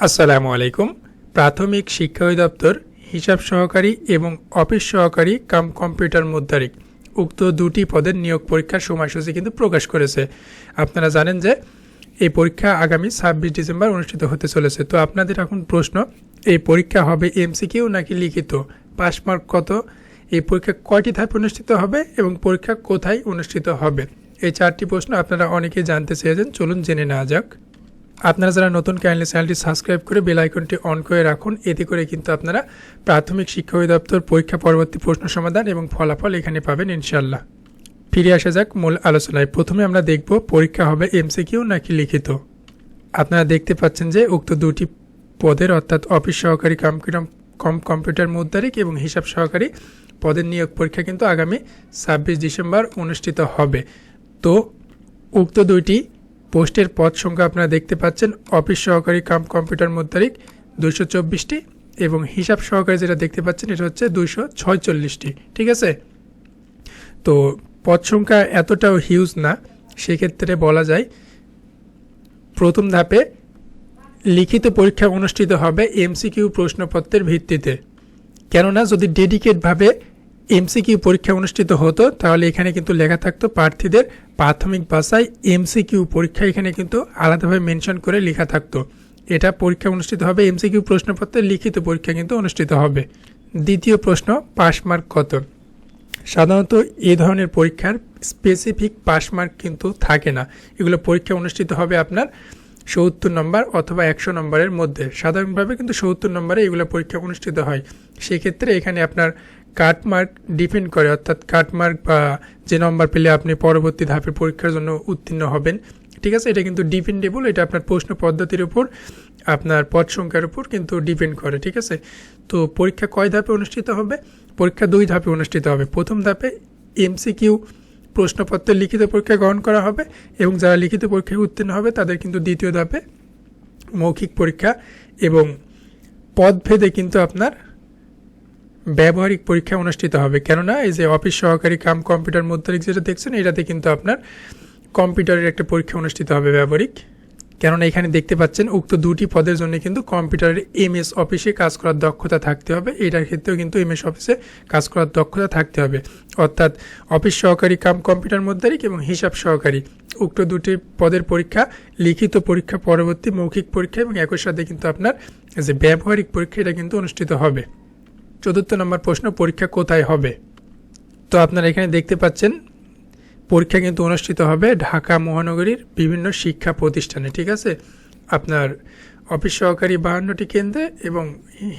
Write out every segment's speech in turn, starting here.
আসসালামু আলাইকুম। প্রাথমিক শিক্ষা অধিদপ্তর হিসাব সহকারী এবং অফিস সহকারী কাম কম্পিউটার মুদ্রারিক উক্ত দুটি পদের নিয়োগ পরীক্ষার সময়সূচি কিন্তু প্রকাশ করেছে। আপনারা জানেন যে এই পরীক্ষা আগামী 26 ডিসেম্বর অনুষ্ঠিত হতে চলেছে। তো আপনাদের এখন প্রশ্ন, এই পরীক্ষা হবে এমসিকিউ নাকি লিখিত, পাস মার্ক কত, এই পরীক্ষা কয়টি ধাপে অনুষ্ঠিত হবে এবং পরীক্ষা কোথায় অনুষ্ঠিত হবে, এই চারটি প্রশ্ন আপনারা অনেকেই জানতে চেয়েছেন। চলুন জেনে নেওয়া যাক। আপনারা যারা নতুন কাইন্ডলি চ্যানেলটি সাবস্ক্রাইব করে বেল আইকনটি অন করে রাখুন। এতে করে কিন্তু আপনারা প্রাথমিক শিক্ষা অধিদপ্তর পরীক্ষা পরবর্তী প্রশ্ন সমাধান এবং ফলাফল এখানে পাবেন ইনশাল্লাহ। ফিরে আসা যাক মূল আলোচনায়। প্রথমে আমরা দেখব পরীক্ষা হবে এমসিকিউ নাকি লিখিত। আপনারা দেখতে পাচ্ছেন যে উক্ত দুটি পদের অর্থাৎ অফিস সহকারী কম্পিউটার মুদ্রারিক এবং হিসাব সহকারী পদের নিয়োগ পরীক্ষা কিন্তু আগামী 26 ডিসেম্বর অনুষ্ঠিত হবে। তো উক্ত দুইটি পোস্টের পদ সংখ্যা আপনারা দেখতে পাচ্ছেন, অফিস সহকারী কম্পিউটার মুদ্রারিক 224টি এবং হিসাব সহকারী যেটা দেখতে পাচ্ছেন এটা হচ্ছে 246টি। ঠিক আছে, তো পদ সংখ্যা এতটাও হিউজ না, সেক্ষেত্রে বলা যায় প্রথম ধাপে লিখিত পরীক্ষা অনুষ্ঠিত হবে এমসিকিউ প্রশ্নপত্রের ভিত্তিতে। কেননা যদি ডেডিকেটভাবে এমসিকিউ পরীক্ষা অনুষ্ঠিত হতো তাহলে এখানে কিন্তু লেখা থাকতো প্রার্থীদের প্রাথমিক ভাষায় এমসিকিউ পরীক্ষা, এখানে কিন্তু আলাদাভাবে মেনশন করে লেখা থাকতো এটা পরীক্ষা অনুষ্ঠিত হবে এমসিকিউ প্রশ্নপত্রের লিখিত পরীক্ষা কিন্তু অনুষ্ঠিত হবে। দ্বিতীয় প্রশ্ন, পাস মার্ক কত। সাধারণত এই ধরনের পরীক্ষার স্পেসিফিক পাস মার্ক কিন্তু থাকে না, এগুলো পরীক্ষা অনুষ্ঠিত হবে আপনার 70 নম্বর অথবা 100 নম্বরের মধ্যে। সাধারণভাবে কিন্তু 70 নম্বরে এগুলো পরীক্ষা অনুষ্ঠিত হয়। সেক্ষেত্রে এখানে আপনার কাটমার্ক ডিপেন্ড করে, অর্থাৎ কাটমার্ক বা যে নম্বর পেলে আপনি পরবর্তী ধাপের পরীক্ষার জন্য উত্তীর্ণ হবেন। ঠিক আছে, এটা কিন্তু ডিপেন্ডেবল, এটা আপনার প্রশ্ন পদ্ধতির উপর, আপনার পদ সংখ্যার উপর কিন্তু ডিপেন্ড করে। ঠিক আছে, তো পরীক্ষা কয় ধাপে অনুষ্ঠিত হবে? পরীক্ষা 2 ধাপে অনুষ্ঠিত হবে। প্রথম ধাপে এমসিকিউ প্রশ্নপত্রের লিখিত পরীক্ষা গ্রহণ করা হবে এবং যারা লিখিত পরীক্ষায় উত্তীর্ণ হবে তাদের কিন্তু দ্বিতীয় ধাপে মৌখিক পরীক্ষা এবং পদভেদে কিন্তু আপনার ব্যবহারিক পরীক্ষা অনুষ্ঠিত হবে। কেননা এই যে অফিস সহকারী কম্পিউটার মুদ্রারিক যেটা দেখছেন এটাতে কিন্তু আপনার কম্পিউটারের একটা পরীক্ষা অনুষ্ঠিত হবে ব্যবহারিক। কেননা এখানে দেখতে পাচ্ছেন উক্ত দুটি পদের জন্য কিন্তু কম্পিউটারের এমএস অফিসে কাজ করার দক্ষতা থাকতে হবে, এটার ক্ষেত্রেও কিন্তু এমএস অফিসে কাজ করার দক্ষতা থাকতে হবে। অর্থাৎ অফিস সহকারী কম্পিউটার মুদ্রারিক এবং হিসাব সহকারী উক্ত দুটি পদের পরীক্ষা লিখিত পরীক্ষা, পরবর্তী মৌখিক পরীক্ষা এবং একই সাথে কিন্তু আপনার যে ব্যবহারিক পরীক্ষা এটা কিন্তু অনুষ্ঠিত হবে। চতুর্থ নম্বর প্রশ্ন, পরীক্ষা কোথায় হবে। তো আপনারা এখানে দেখতে পাচ্ছেন পরীক্ষা কিন্তু অনুষ্ঠিত হবে ঢাকা মহানগরীর বিভিন্ন শিক্ষা প্রতিষ্ঠানে। ঠিক আছে, আপনার অফিস সহকারী 52টি কেন্দ্রে এবং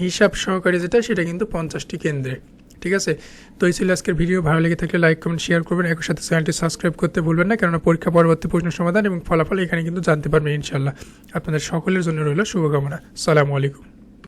হিসাব সহকারী যেটা সেটা কিন্তু 50টি কেন্দ্রে। ঠিক আছে, তো এই ছিল আজকের ভিডিও। ভালো লেগে থাকলে লাইক কমেন্ট শেয়ার করবেন, একই সাথে চ্যানেলটি সাবস্ক্রাইব করতে ভুলবেন না, কেননা পরীক্ষা পরবর্তী প্রশ্ন সমাধান এবং ফলাফল এখানে কিন্তু জানতে পারবেন ইনশাল্লাহ। আপনাদের সকলের জন্য রইল শুভকামনা। আসসালামু আলাইকুম।